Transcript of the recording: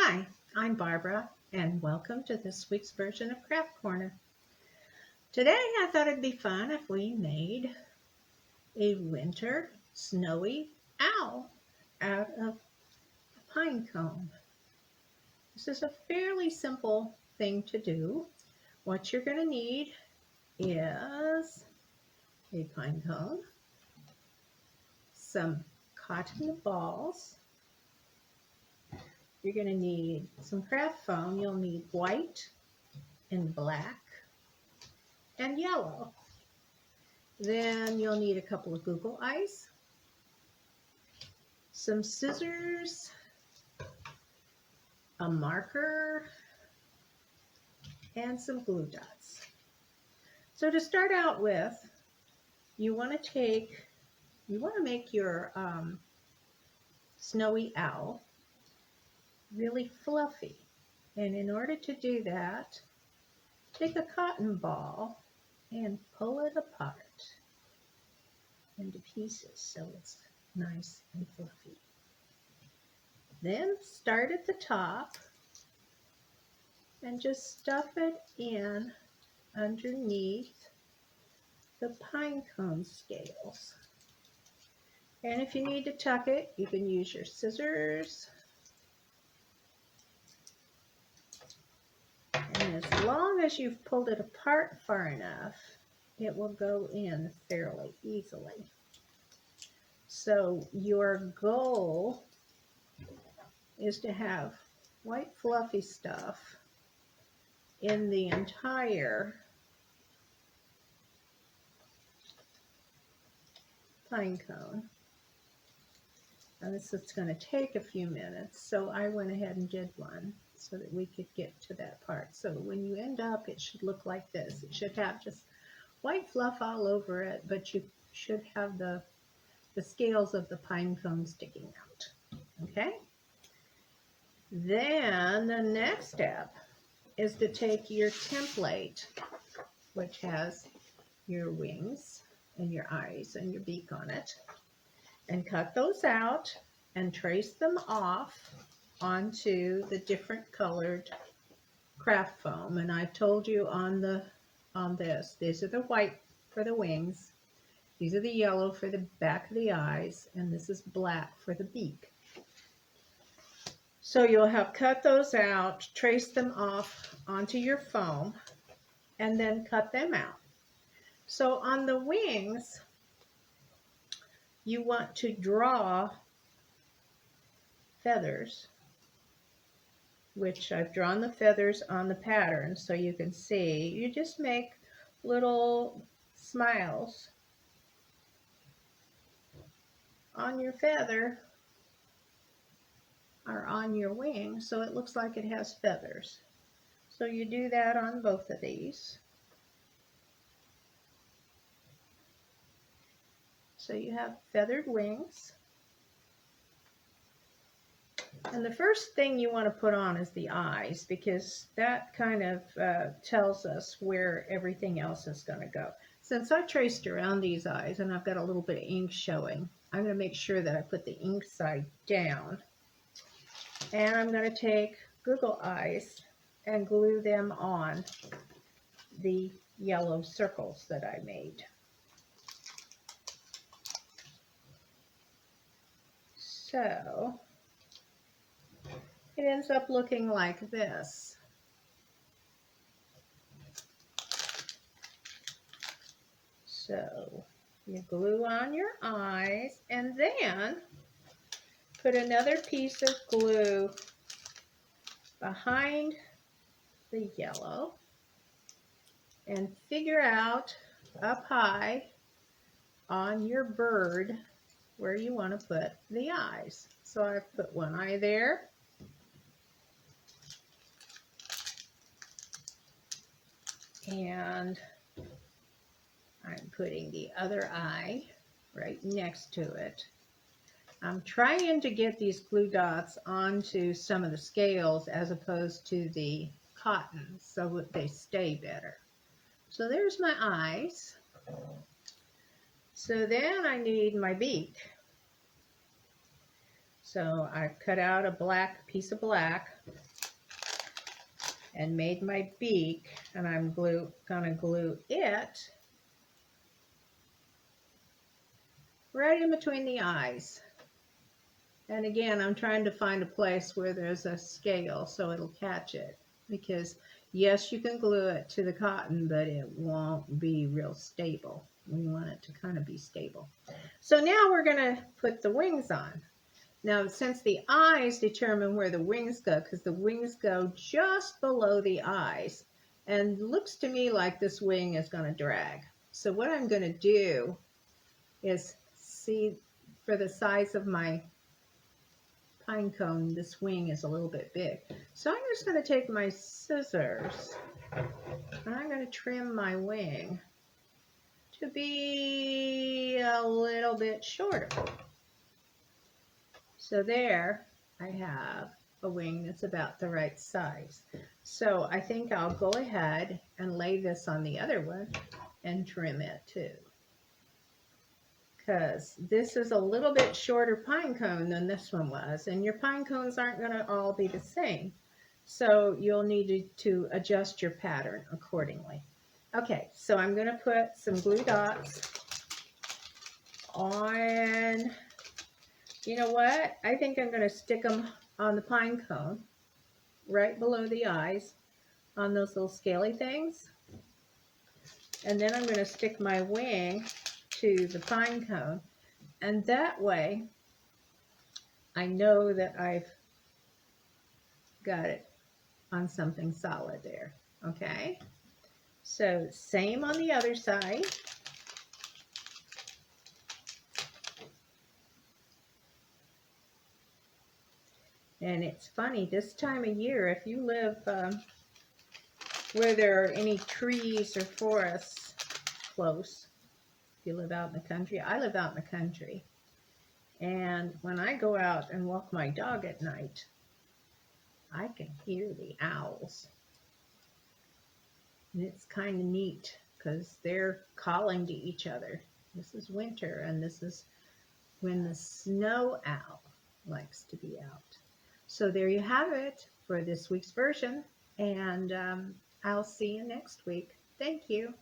Hi, I'm Barbara, and welcome to this week's version of Craft Corner. Today I thought it'd be fun if we made a winter snowy owl out of a pine cone. This is a fairly simple thing to do. What you're going to need is a pine cone, some cotton balls. You're going to need some craft foam. You'll need white and black and yellow. Then you'll need a couple of Google eyes, some scissors, a marker, and some glue dots. So to start out with, you want to make your snowy owl really fluffy. And in order to do that, take a cotton ball and pull it apart into pieces so it's nice and fluffy. Then start at the top and just stuff it in underneath the pine cone scales. And if you need to tuck it, you can use your scissors. And as long as you've pulled it apart far enough, it will go in fairly easily. So your goal is to have white fluffy stuff in the entire pine cone. And this is going to take a few minutes, so I went ahead and did one so that we could get to that part. So when you end up, it should look like this. It should have just white fluff all over it, but you should have the scales of the pine cone sticking out. Okay? Then the next step is to take your template, which has your wings and your eyes and your beak on it, and cut those out and trace them off onto the different colored craft foam. And I've told you on this, these are the white for the wings, these are the yellow for the back of the eyes, and this is black for the beak. So you'll have cut those out, trace them off onto your foam, and then cut them out. So on the wings, you want to draw feathers, which I've drawn the feathers on the pattern so you can see. You just make little smiles on your feather or on your wing so it looks like it has feathers. So you do that on both of these. So you have feathered wings. And the first thing you want to put on is the eyes, because that kind of tells us where everything else is going to go. Since I traced around these eyes and I've got a little bit of ink showing, I'm going to make sure that I put the ink side down. And I'm going to take Google eyes and glue them on the yellow circles that I made. So it ends up looking like this. So you glue on your eyes and then put another piece of glue behind the yellow and figure out up high on your bird where you want to put the eyes. So I've put one eye there. And I'm putting the other eye right next to it. I'm trying to get these glue dots onto some of the scales as opposed to the cotton so that they stay better. So there's my eyes. So then I need my beak. So I've cut out a black piece of black and made my beak, and I'm gonna glue it right in between the eyes. And again, I'm trying to find a place where there's a scale so it'll catch it. Because yes, you can glue it to the cotton, but it won't be real stable. We want it to kind of be stable. So now we're gonna put the wings on. Now, since the eyes determine where the wings go, because the wings go just below the eyes, and looks to me like this wing is gonna drag. So what I'm gonna do is see, for the size of my pine cone, this wing is a little bit big. So I'm just going to take my scissors and I'm going to trim my wing to be a little bit shorter. So there I have a wing that's about the right size. So I think I'll go ahead and lay this on the other one and trim it too. Because this is a little bit shorter pine cone than this one was, and your pine cones aren't going to all be the same. So you'll need to adjust your pattern accordingly. Okay, so I'm going to put some glue dots on, you know what? I think I'm going to stick them on the pine cone, right below the eyes, on those little scaly things. And then I'm going to stick my wing to the pine cone. And that way, I know that I've got it on something solid there, okay? So same on the other side. And it's funny, this time of year, if you live where there are any trees or forests close, if you live out in the country, I live out in the country. And when I go out and walk my dog at night, I can hear the owls. And it's kind of neat because they're calling to each other. This is winter, and this is when the snow owl likes to be out. So there you have it for this week's version, and I'll see you next week. Thank you.